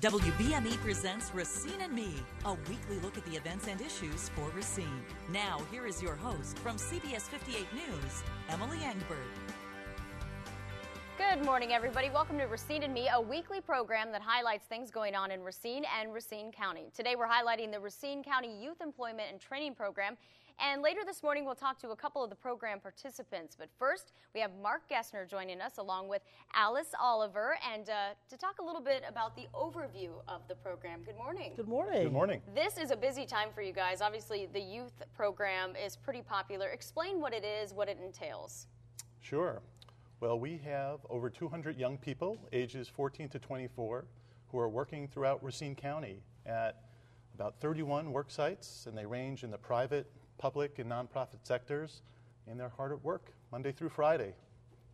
WBME presents Racine and Me, a weekly look at the events and issues for Racine. Now, here is your host from CBS 58 News, Emily Engberg. Good morning, everybody. Welcome to Racine and Me, a weekly program that highlights things going on in Racine and Racine County. Today, we're highlighting the Racine County Youth Employment and Training Program. And later this morning, we'll talk to a couple of the program participants. But first, we have Mark Gessner joining us along with Alice Oliver and to talk a little bit about the overview of the program. Good morning. Good morning. Good morning. This is a busy time for you guys. Obviously, the youth program is pretty popular. Explain what it is, what it entails. Sure. Well, we have over 200 young people, ages 14 to 24, who are working throughout Racine County at about 31 work sites, and they range in the private, public, and nonprofit sectors, and they're hard at work Monday through Friday.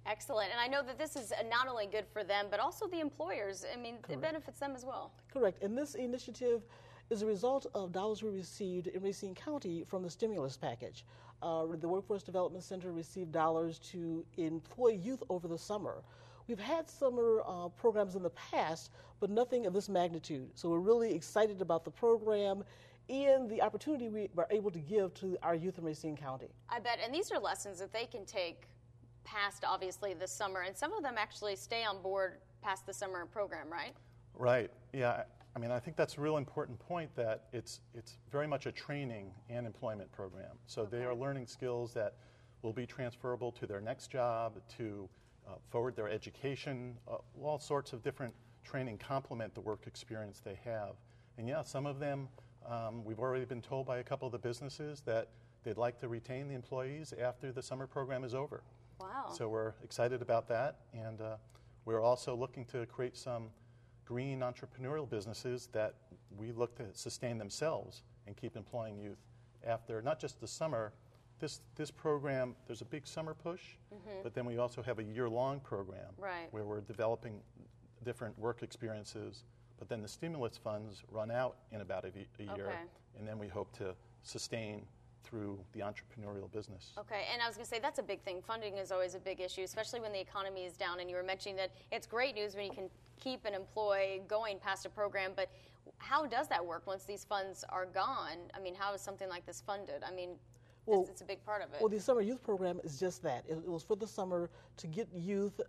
Excellent. And I know that this is not only good for them, but also the employers. I mean, It benefits them as well. Correct. And this initiative is a result of dollars we received in Racine County from the stimulus package. The Workforce Development Center received dollars to employ youth over the summer. We've had summer programs in the past, but nothing of this magnitude. So we're really excited about the program and the opportunity we were able to give to our youth in Racine County. I bet. And these are lessons that they can take past, obviously, the summer. And some of them actually stay on board past the summer program, right? Right. Yeah. I mean, I think that's a real important point, that it's very much a training and employment program. So they are learning skills that will be transferable to their next job, to forward their education. All sorts of different training complement the work experience they have. And yeah, some of them, we've already been told by a couple of the businesses that they'd like to retain the employees after the summer program is over. Wow. So we're excited about that. And we're also looking to create some green entrepreneurial businesses that we look to sustain themselves and keep employing youth after not just the summer. This program, there's a big summer push, but then we also have a year-long program where we're developing different work experiences, but then the stimulus funds run out in about a year, and then we hope to sustain through the entrepreneurial business. Okay, and I was going to say that's a big thing. Funding is always a big issue, especially when the economy is down, and you were mentioning that it's great news when you can keep an employee going past a program, but how does that work once these funds are gone? I mean, how is something like this funded? I mean, it's a big part of it. Well, the summer youth program is just that. It was for the summer to get youth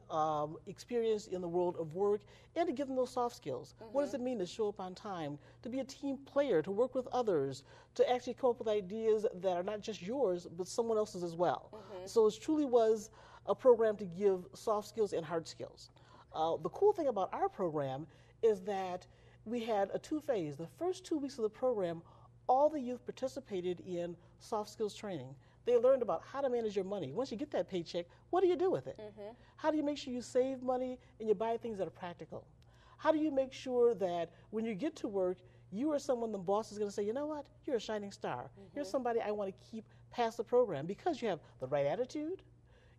experience in the world of work and to give them those soft skills. What does it mean to show up on time, to be a team player, to work with others, to actually come up with ideas that are not just yours, but someone else's as well. So it truly was a program to give soft skills and hard skills. The cool thing about our program is that we had a two-phase. The first 2 weeks of the program, all the youth participated in soft skills training. They learned about how to manage your money. Once you get that paycheck, what do you do with it? How do you make sure you save money and you buy things that are practical? How do you make sure that when you get to work, you are someone the boss is going to say, you know what, you're a shining star. You're somebody I want to keep past the program because you have the right attitude,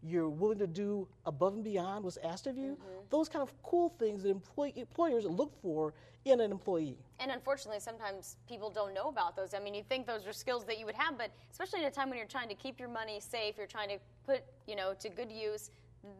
you're willing to do above and beyond what's asked of you. Those kind of cool things that employers look for in an employee. And unfortunately, sometimes people don't know about those. I mean, you think those are skills that you would have, but especially at a time when you're trying to keep your money safe, you're trying to put, to good use,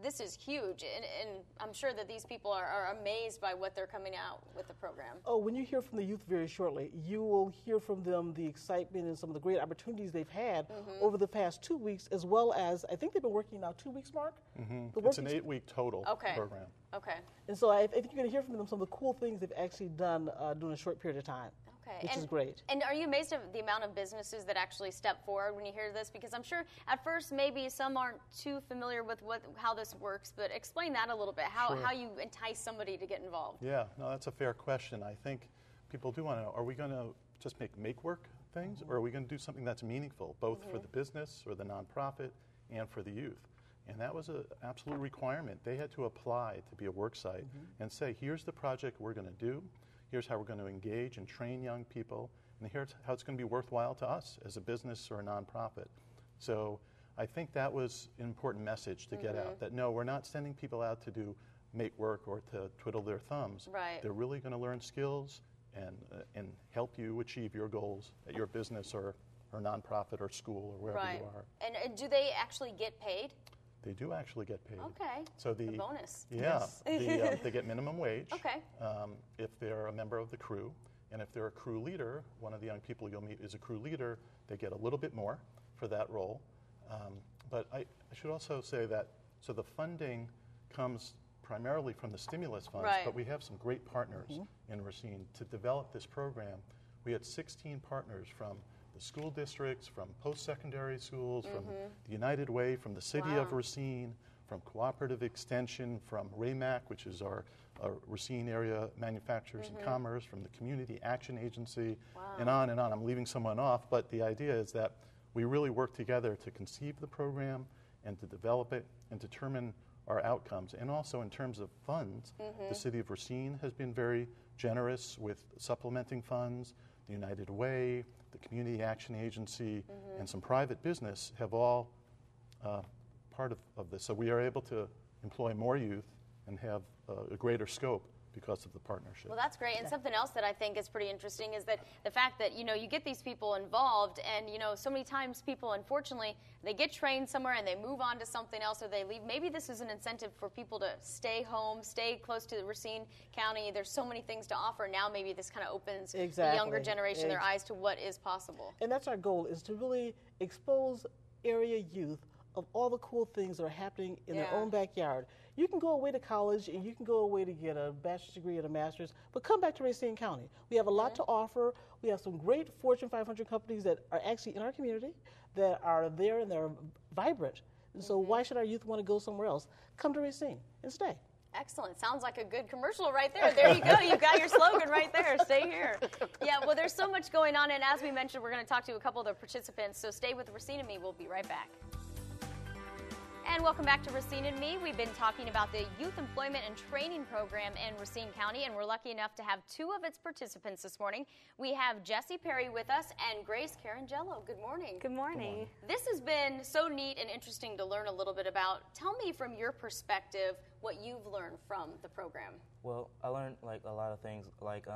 this is huge. And I'm sure that these people are amazed by what they're coming out with the program. Oh, when you hear from the youth very shortly, you will hear from them the excitement and some of the great opportunities they've had over the past 2 weeks, as well as, I think they've been working now 2 weeks, Mark? It's an 8-week total program. Okay. And so I think you're going to hear from them some of the cool things they've actually done during a short period of time. Okay. Which is great. And are you amazed at the amount of businesses that actually step forward when you hear this? Because I'm sure at first maybe some aren't too familiar with how this works, but explain that a little bit, how you entice somebody to get involved. Yeah, no, that's a fair question. I think people do want to know, are we going to just make work things, or are we going to do something that's meaningful, both for the business or the nonprofit and for the youth? And that was an absolute requirement. They had to apply to be a work site and say, here's the project we're going to do. Here's how we're going to engage and train young people, and here's how it's going to be worthwhile to us as a business or a nonprofit. So I think that was an important message to get out, that no, we're not sending people out to make work or to twiddle their thumbs. Right. They're really going to learn skills and help you achieve your goals at your business or nonprofit or school or wherever you are. And do they actually get paid? they do actually get paid. Okay. So the bonus. Yeah, they get minimum wage. Okay. If they're a member of the crew, and if they're a crew leader, one of the young people you'll meet is a crew leader, they get a little bit more for that role. But I should also say that, so the funding comes primarily from the stimulus funds, right. but we have some great partners in Racine to develop this program. We had 16 partners from the school districts, from post-secondary schools, from the United Way, from the city of Racine, from Cooperative Extension, from RAMAC, which is our Racine Area Manufacturers and Commerce, from the Community Action Agency, and on and on. I'm leaving someone off, but the idea is that we really work together to conceive the program and to develop it and determine our outcomes. And also in terms of funds, the city of Racine has been very generous with supplementing funds. The United Way, the Community Action Agency, and some private business have all part of this. So we are able to employ more youth and have a greater scope because of the partnership. Well, that's great. And something else that I think is pretty interesting is that the fact that, you get these people involved, and, so many times people, unfortunately, they get trained somewhere and they move on to something else or they leave. Maybe this is an incentive for people to stay home, stay close to the Racine County. There's so many things to offer. Now maybe this kind of opens the younger generation their eyes to what is possible. And that's our goal, is to really expose area youth of all the cool things that are happening in their own backyard. You can go away to college and you can go away to get a bachelor's degree and a master's, but come back to Racine County. We have a lot to offer. We have some great Fortune 500 companies that are actually in our community, that are there and they're vibrant. And so why should our youth want to go somewhere else? Come to Racine and stay. Excellent. Sounds like a good commercial right there. There you go. You got your slogan right there. Stay here. Yeah, well, there's so much going on, and as we mentioned, we're going to talk to a couple of the participants, so stay with Racine and Me. We'll be right back. And welcome back to Racine and Me. We've been talking about the Youth Employment and Training Program in Racine County, and we're lucky enough to have two of its participants this morning. We have Jessie Perry with us and Grace Carangello. Good morning. Good morning. This has been so neat and interesting to learn a little bit about. Tell me from your perspective what you've learned from the program. Well, I learned a lot of things, like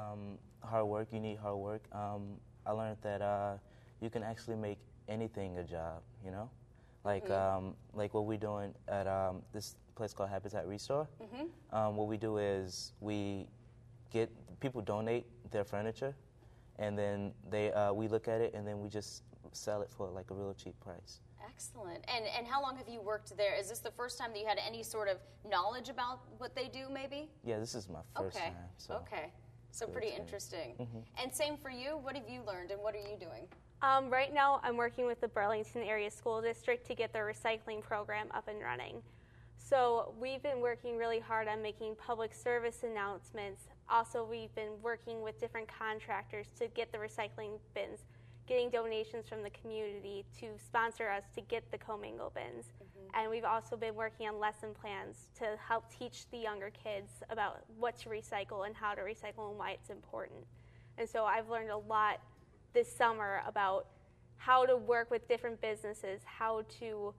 hard work. You need hard work. I learned that you can actually make anything a job, Like what we're doing at this place called Habitat Restore. What we do is we get people donate their furniture, and then we look at it, and then we just sell it for a real cheap price. Excellent. And how long have you worked there? Is this the first time that you had any sort of knowledge about what they do, maybe? Yeah, this is my first time. So pretty interesting. And same for you. What have you learned, and what are you doing? Right now, I'm working with the Burlington Area School District to get their recycling program up and running. So we've been working really hard on making public service announcements. Also, we've been working with different contractors to get the recycling bins, getting donations from the community to sponsor us to get the commingle bins. And we've also been working on lesson plans to help teach the younger kids about what to recycle and how to recycle and why it's important. And so I've learned a lot this summer about how to work with different businesses, how to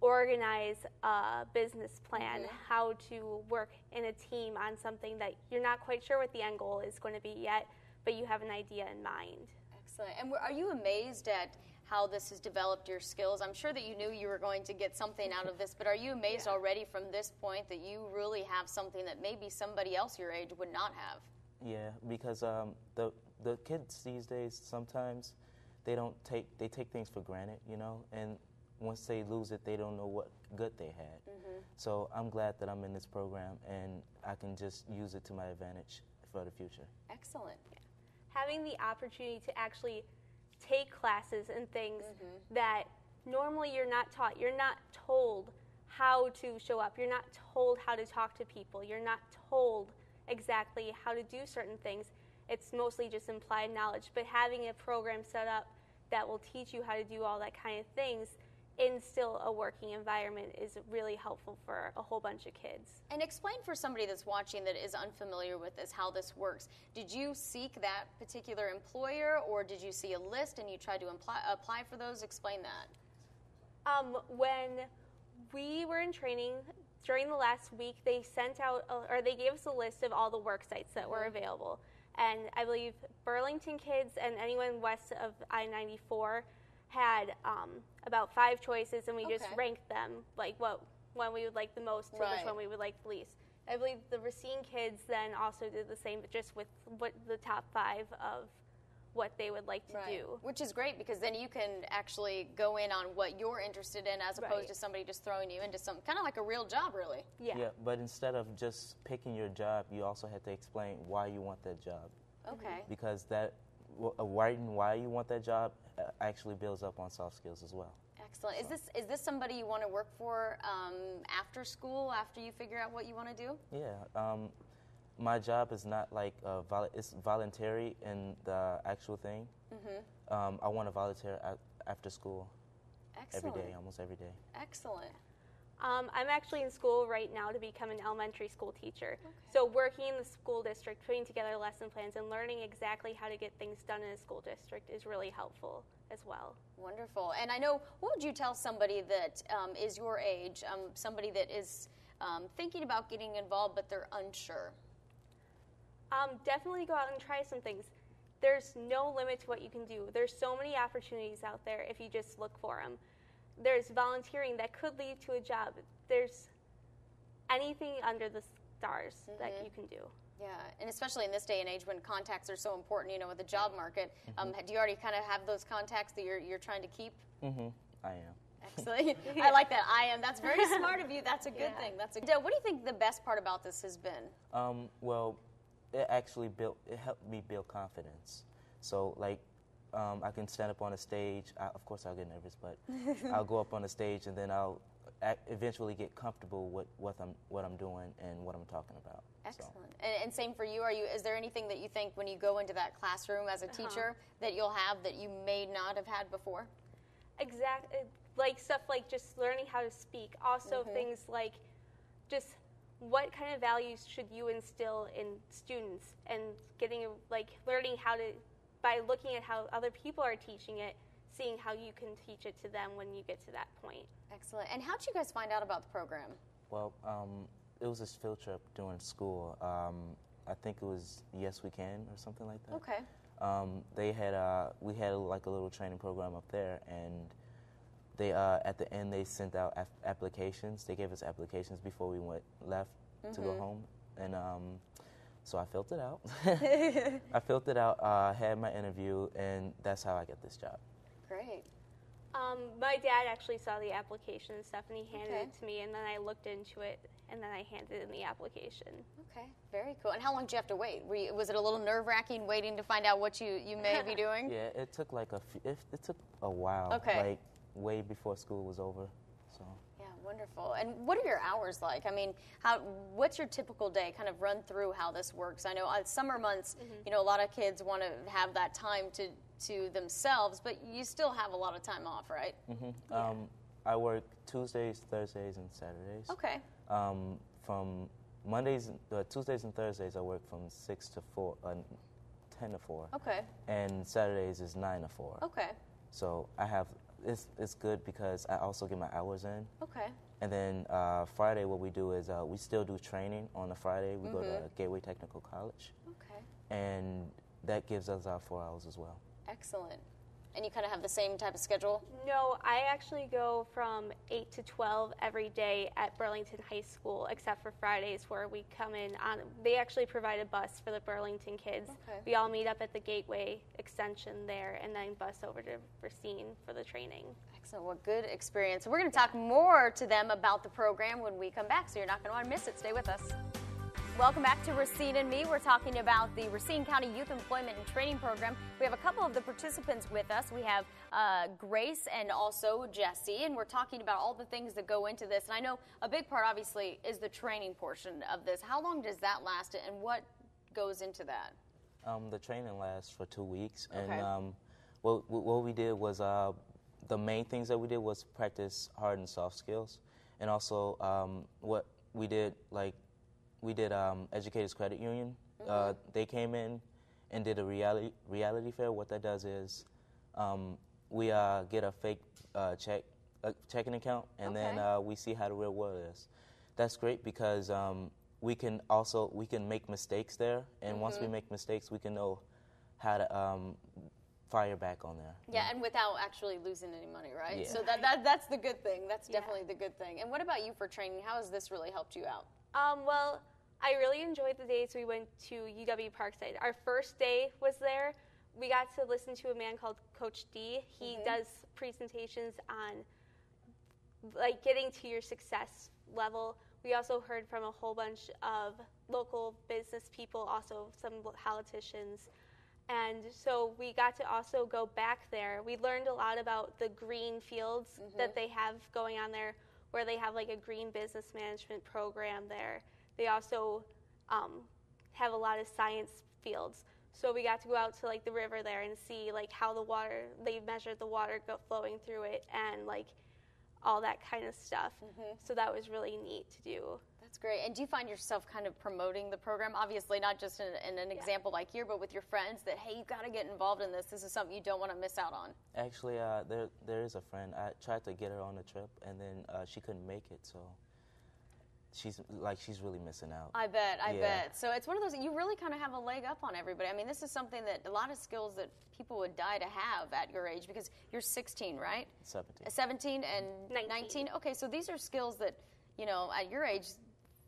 organize a business plan, how to work in a team on something that you're not quite sure what the end goal is going to be yet, but you have an idea in mind. Excellent. And are you amazed at how this has developed your skills? I'm sure that you knew you were going to get something out of this, but are you amazed already from this point that you really have something that maybe somebody else your age would not have? Yeah, because the kids these days, sometimes they take things for granted, and once they lose it, they don't know what good they had. So I'm glad that I'm in this program, and I can just use it to my advantage for the future. Excellent. Having the opportunity to actually take classes and things that normally you're not taught. You're not told how to show up. You're not told how to talk to people. You're not told exactly how to do certain things. It's mostly just implied knowledge. But having a program set up that will teach you how to do all that kind of things in still a working environment is really helpful for a whole bunch of kids. And explain for somebody that's watching that is unfamiliar with this, how this works. Did you seek that particular employer, or did you see a list and you tried to apply for those? Explain that. When we were in training, during the last week, they sent out, or they gave us a list of all the work sites that were available. And I believe Burlington kids and anyone west of I-94 had about 5 choices, and we just ranked them, like what one we would like the most to which one we would like the least. I believe the Racine kids then also did the same, but just with what the top 5 of what they would like to do. Which is great because then you can actually go in on what you're interested in as opposed to somebody just throwing you into some kind of like a real job, really. Yeah, but instead of just picking your job, you also have to explain why you want that job. Okay. Because that writing why you want that job actually builds up on soft skills as well. Excellent. So. Is this somebody you want to work for after school, after you figure out what you want to do? Yeah. My job is not like it's voluntary in the actual thing. I want to volunteer after school. Excellent. Every day, almost every day. Excellent. I'm actually in school right now to become an elementary school teacher. So working in the school district, putting together lesson plans, and learning exactly how to get things done in a school district is really helpful as well. Wonderful. And I know, what would you tell somebody that is your age, somebody that is thinking about getting involved but they're unsure? Definitely go out and try some things. There's no limit to what you can do. There's so many opportunities out there if you just look for them. There's volunteering that could lead to a job. There's anything under the stars that you can do. Yeah, and especially in this day and age when contacts are so important, with the job market. Do you already kind of have those contacts that you're trying to keep? I am. Excellent. I like that. I am. That's very smart of you. That's a good thing. What do you think the best part about this has been? Well, it actually helped me build confidence. So, like, I can stand up on a stage. Of course, I'll get nervous, but I'll go up on the stage, and then I'll eventually get comfortable with what I'm doing and what I'm talking about. Excellent. So. And same for you. Is there anything that you think when you go into that classroom as a teacher that you'll have that you may not have had before? Exactly. Like stuff like just learning how to speak. Also things like just what kind of values should you instill in students, and learning how to, by looking at how other people are teaching it, seeing how you can teach it to them when you get to that point. Excellent. And how did you guys find out about the program? Well, it was this field trip during school. I think it was Yes We Can or something like that. Okay. We had like a little training program up there, and they at the end they sent out applications. They gave us applications before we left to go home, and so I filled it out. Had my interview, and that's how I got this job. Great. My dad actually saw the application and stuff, and he handed it to me, and then I looked into it, and then I handed in the application. Okay, very cool. And how long did you have to wait? Was it a little nerve-wracking waiting to find out what you may be doing? Yeah, it took like it took a while. Okay. Like way before school was over. So. Yeah, wonderful. And what are your hours like? I mean, what's your typical day? Kind of run through how this works. I know summer months, a lot of kids want to have that time to themselves, but you still have a lot of time off, right? Yeah. I work Tuesdays, Thursdays, and Saturdays. Okay. From Tuesdays and Thursdays, I work from 6 to 4, 10 to 4. Okay. And Saturdays is 9 to 4. Okay. So it's good because I also get my hours in. Okay. And then Friday, what we do is we still do training on a Friday. We go to Gateway Technical College. Okay. And that gives us our 4 hours as well. Excellent. And you kind of have the same type of schedule? No, I actually go from 8 to 12 every day at Burlington High School, except for Fridays where we come in on. They actually provide a bus for the Burlington kids. Okay. We all meet up at the Gateway Extension there and then bus over to Racine for the training. Excellent. What good experience. We're going to talk more to them about the program when we come back, so you're not going to want to miss it. Stay with us. Welcome back to Racine and Me. We're talking about the Racine County Youth Employment and Training Program. We have a couple of the participants with us. We have Grace and also Jesse, and we're talking about all the things that go into this. And I know a big part, obviously, is the training portion of this. How long does that last, and what goes into that? The training lasts for 2 weeks, Okay. and what we did was the main things that we did was practice hard and soft skills, and also what we did, we did Educators Credit Union. They came in and did a reality fair. What that does is we get a fake checking account, and then we see how the real world is. That's great because we can make mistakes there, and once we make mistakes, we can know how to fire back on there. Yeah, and without actually losing any money, right? Yeah. So that's the good thing. That's definitely the good thing. And what about you for training? How has this really helped you out? Well, I really enjoyed the days we went to UW Parkside. Our first day was there. We got to listen to a man called Coach D. He does presentations on like getting to your success level. We also heard from a whole bunch of local business people, also some politicians. And so we got to also go back there. We learned a lot about the green fields that they have going on there, where they have like a green business management program there. They also have a lot of science fields. So we got to go out to like the river there and see like how the water, they measured the water flowing through it and like all that kind of stuff. So that was really neat to do. That's great. And do you find yourself kind of promoting the program? Obviously, not just in an example like here, but with your friends that, hey, you got to get involved in this. This is something you don't want to miss out on. Actually, there is a friend. I tried to get her on the trip, and then she couldn't make it, so she's really missing out. I bet. So it's one of those, you really kind of have a leg up on everybody. I mean, this is something that a lot of skills that people would die to have at your age, because you're 16, right? 17. 17 and 19. Okay, so these are skills that, you know, at your age,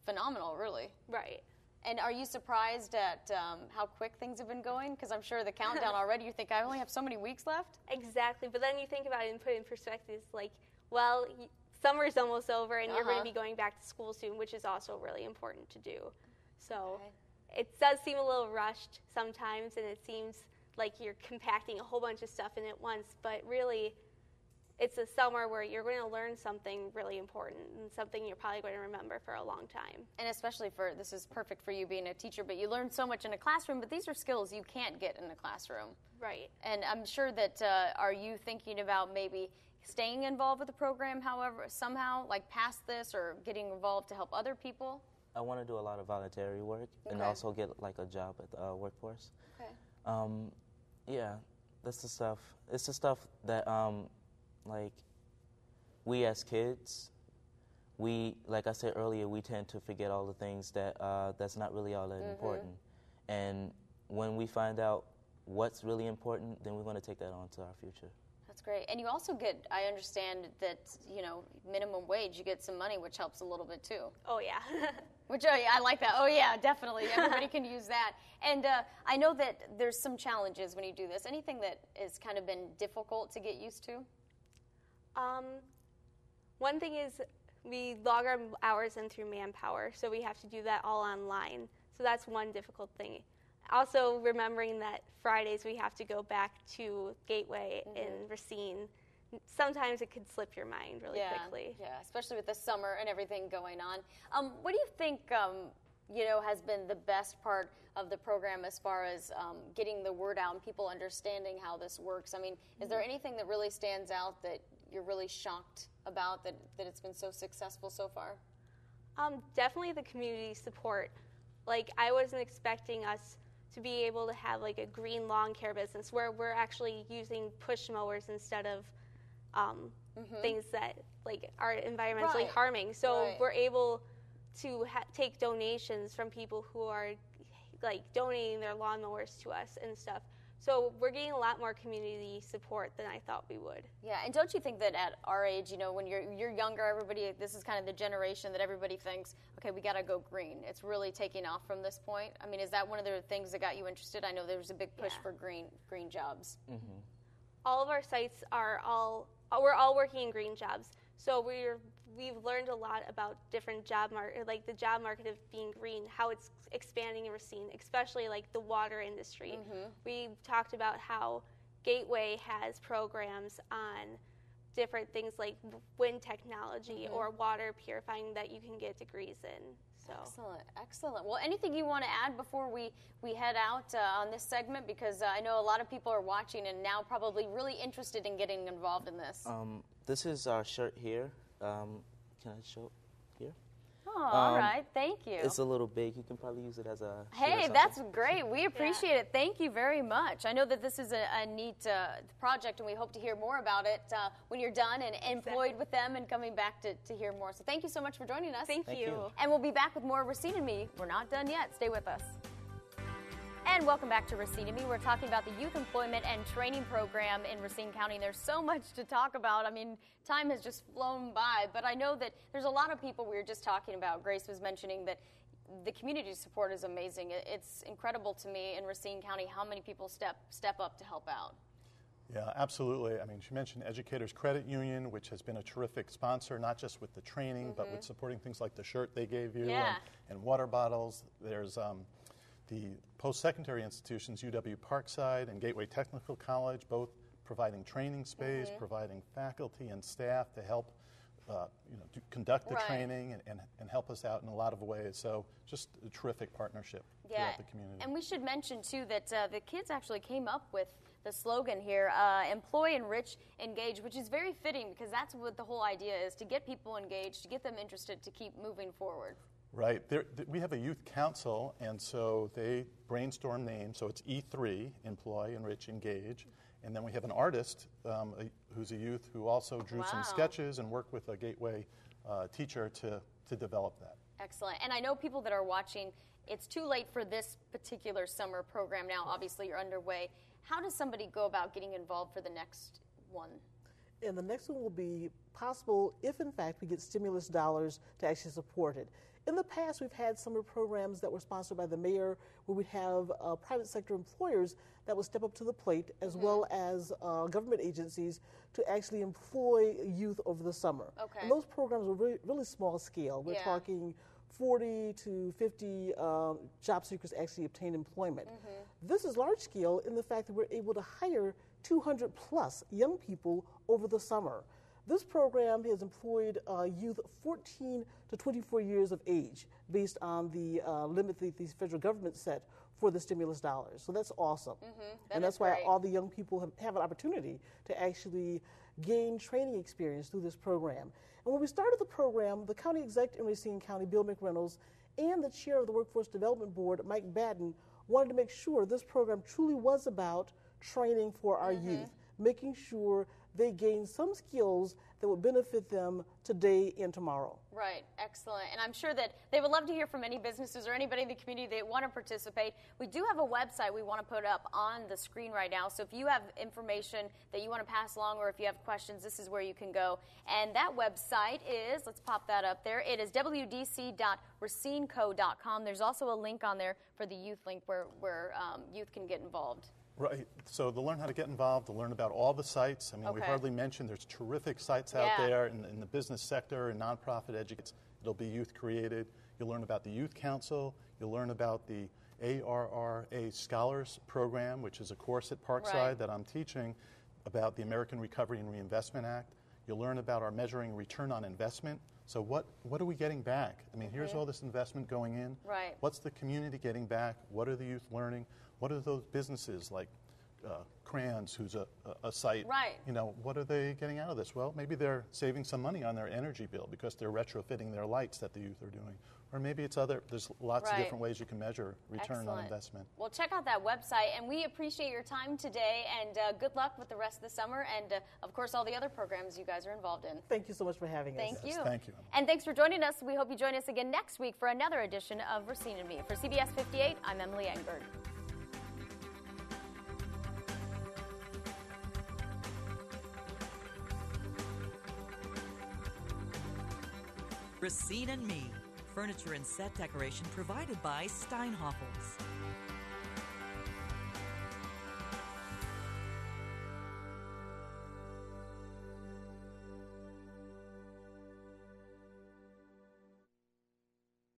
phenomenal, really. Right. And are you surprised at how quick things have been going? Because I'm sure the countdown already, you think, I only have so many weeks left? Exactly. But then you think about it and put it in perspective, like, well, summer's almost over and you're going to be going back to school soon, which is also really important to do. So it does seem a little rushed sometimes, and it seems like you're compacting a whole bunch of stuff in at once, but really it's a summer where you're going to learn something really important and something you're probably going to remember for a long time. And especially this is perfect for you being a teacher, but you learn so much in a classroom, but these are skills you can't get in a classroom. Right. And I'm sure that, are you thinking about maybe staying involved with the program, however, somehow, like past this, or getting involved to help other people? I want to do a lot of voluntary work and also get like a job at the workforce. Okay. Yeah, that's the stuff. It's the stuff that like we as kids, like I said earlier, we tend to forget all the things that that's not really all that important. And when we find out what's really important, then we're going to take that on to our future. That's great. And you also get, I understand that, you know, minimum wage, you get some money, which helps a little bit too. Oh, yeah. Which, oh, yeah, I like that. Oh, yeah, definitely. Everybody can use that. And I know that there's some challenges when you do this. Anything that has kind of been difficult to get used to? One thing is we log our hours in through Manpower, so we have to do that all online. So that's one difficult thing. Also, remembering that Fridays we have to go back to Gateway in Racine. Sometimes it could slip your mind really quickly. Yeah, especially with the summer and everything going on. What do you think, you know, has been the best part of the program as far as getting the word out and people understanding how this works? I mean, is there anything that really stands out that you're really shocked about, that it's been so successful so far? Definitely the community support. Like, I wasn't expecting us to be able to have like a green lawn care business where we're actually using push mowers instead of things that like are environmentally harming. So we're able to take donations from people who are like donating their lawnmowers to us and stuff. So we're getting a lot more community support than I thought we would. Yeah, and don't you think that at our age, you know, when you're younger, everybody, this is kind of the generation that everybody thinks, okay, we got to go green. It's really taking off from this point. I mean, is that one of the things that got you interested? I know there was a big push for green jobs. All of our sites we're all working in green jobs. So we've learned a lot about different job market, like the job market of being green, how it's expanding in Racine, especially like the water industry. We talked about how Gateway has programs on different things like wind technology or water purifying that you can get degrees in. So. Excellent. Well, anything you want to add before we head out on this segment? Because I know a lot of people are watching and now probably really interested in getting involved in this. This is our shirt here. Can I show it here? Oh, all right. Thank you. It's a little big. You can probably use it as a Hey, that's great. We appreciate it. Thank you very much. I know that this is a neat project, and we hope to hear more about it when you're done and employed with them and coming back to hear more. So thank you so much for joining us. Thank you. And we'll be back with more Racine and Me. We're not done yet. Stay with us. And welcome back to Racine and Me. We're talking about the Youth Employment and Training Program in Racine County. There's so much to talk about. I mean, time has just flown by, but I know that there's a lot of people we were just talking about. Grace was mentioning that the community support is amazing. It's incredible to me in Racine County how many people step up to help out. Yeah, absolutely. I mean, she mentioned Educators Credit Union, which has been a terrific sponsor, not just with the training, but with supporting things like the shirt they gave you and water bottles. There's the post-secondary institutions, UW Parkside and Gateway Technical College, both providing training space, providing faculty and staff to help conduct the training and help us out in a lot of ways. So just a terrific partnership throughout the community. And we should mention, too, that the kids actually came up with the slogan here, employ, enrich, engage, which is very fitting because that's what the whole idea is, to get people engaged, to get them interested, to keep moving forward. Right. We have a youth council, and so they brainstorm names. So it's E3, employ, enrich, engage. And then we have an artist who's a youth who also drew some sketches and worked with a Gateway teacher to develop that. Excellent. And I know people that are watching, it's too late for this particular summer program now. Obviously, you're underway. How does somebody go about getting involved for the next one? And the next one will be possible if, in fact, we get stimulus dollars to actually support it. In the past, we've had summer programs that were sponsored by the mayor where we have private sector employers that would step up to the plate as well as government agencies to actually employ youth over the summer. Okay. And those programs are really, really small scale. We're talking 40 to 50 job seekers actually obtain employment. This is large scale in the fact that we're able to hire 200 plus young people over the summer. This program has employed youth 14 to 24 years of age based on the limit that the federal government set for the stimulus dollars. So that's awesome. And that's why all the young people have an opportunity to actually gain training experience through this program. And when we started the program, the county exec in Racine County, Bill McReynolds, and the chair of the Workforce Development Board, Mike Batten, wanted to make sure this program truly was about training for our youth, making sure they gain some skills that will benefit them today and tomorrow. Right, excellent. And I'm sure that they would love to hear from any businesses or anybody in the community that want to participate. We do have a website we want to put up on the screen right now. So if you have information that you want to pass along or if you have questions, this is where you can go. And that website is, let's pop that up there, it is wdc.racineco.com. There's also a link on there for the youth link where youth can get involved. Right. So to learn how to get involved, to learn about all the sites. I mean, we hardly mentioned there's terrific sites out there in the business sector and nonprofit education. It'll be youth created. You'll learn about the Youth Council. You'll learn about the ARRA Scholars Program, which is a course at Parkside that I'm teaching about the American Recovery and Reinvestment Act. You'll learn about our measuring return on investment. So what are we getting back? I mean, here's all this investment going in. Right. What's the community getting back? What are the youth learning? What are those businesses like Crayons, who's a site? Right. You know, what are they getting out of this? Well, maybe they're saving some money on their energy bill because they're retrofitting their lights that the youth are doing. Or maybe it's there's lots of different ways you can measure return on investment. Well, check out that website, and we appreciate your time today, and good luck with the rest of the summer, and of course, all the other programs you guys are involved in. Thank you so much for having us. Thank you. Thank you, Emily. And thanks for joining us. We hope you join us again next week for another edition of Racine and Me. For CBS 58, I'm Emily Engberg. Racine and Me, furniture and set decoration provided by Steinhoffels.